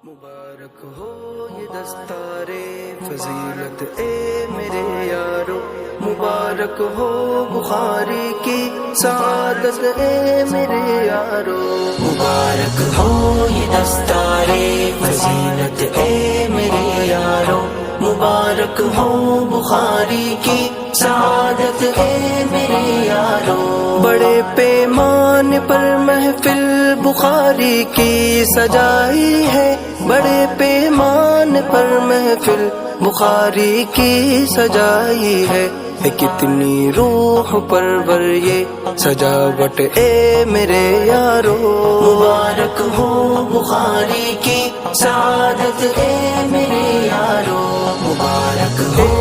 مبارک ہو یہ دستار فضیلت اے میرے یارو، مبارک ہو بخاری کی سعادت اے میرے یارو، مبارک ہو یہ دستار فضیلت اے میرے یارو، مبارک ہو بخاری کی سعادت اے میرے یارو۔ بڑے پیمان پر محفل بخاری کی سجائی ہے، بڑے پیمان پر محفل بخاری کی سجائی ہے، کتنی روح پرور یہ سجاوٹ اے میرے یارو، مبارک ہو بخاری کی سعادت اے میرے یارو، مبارک ہو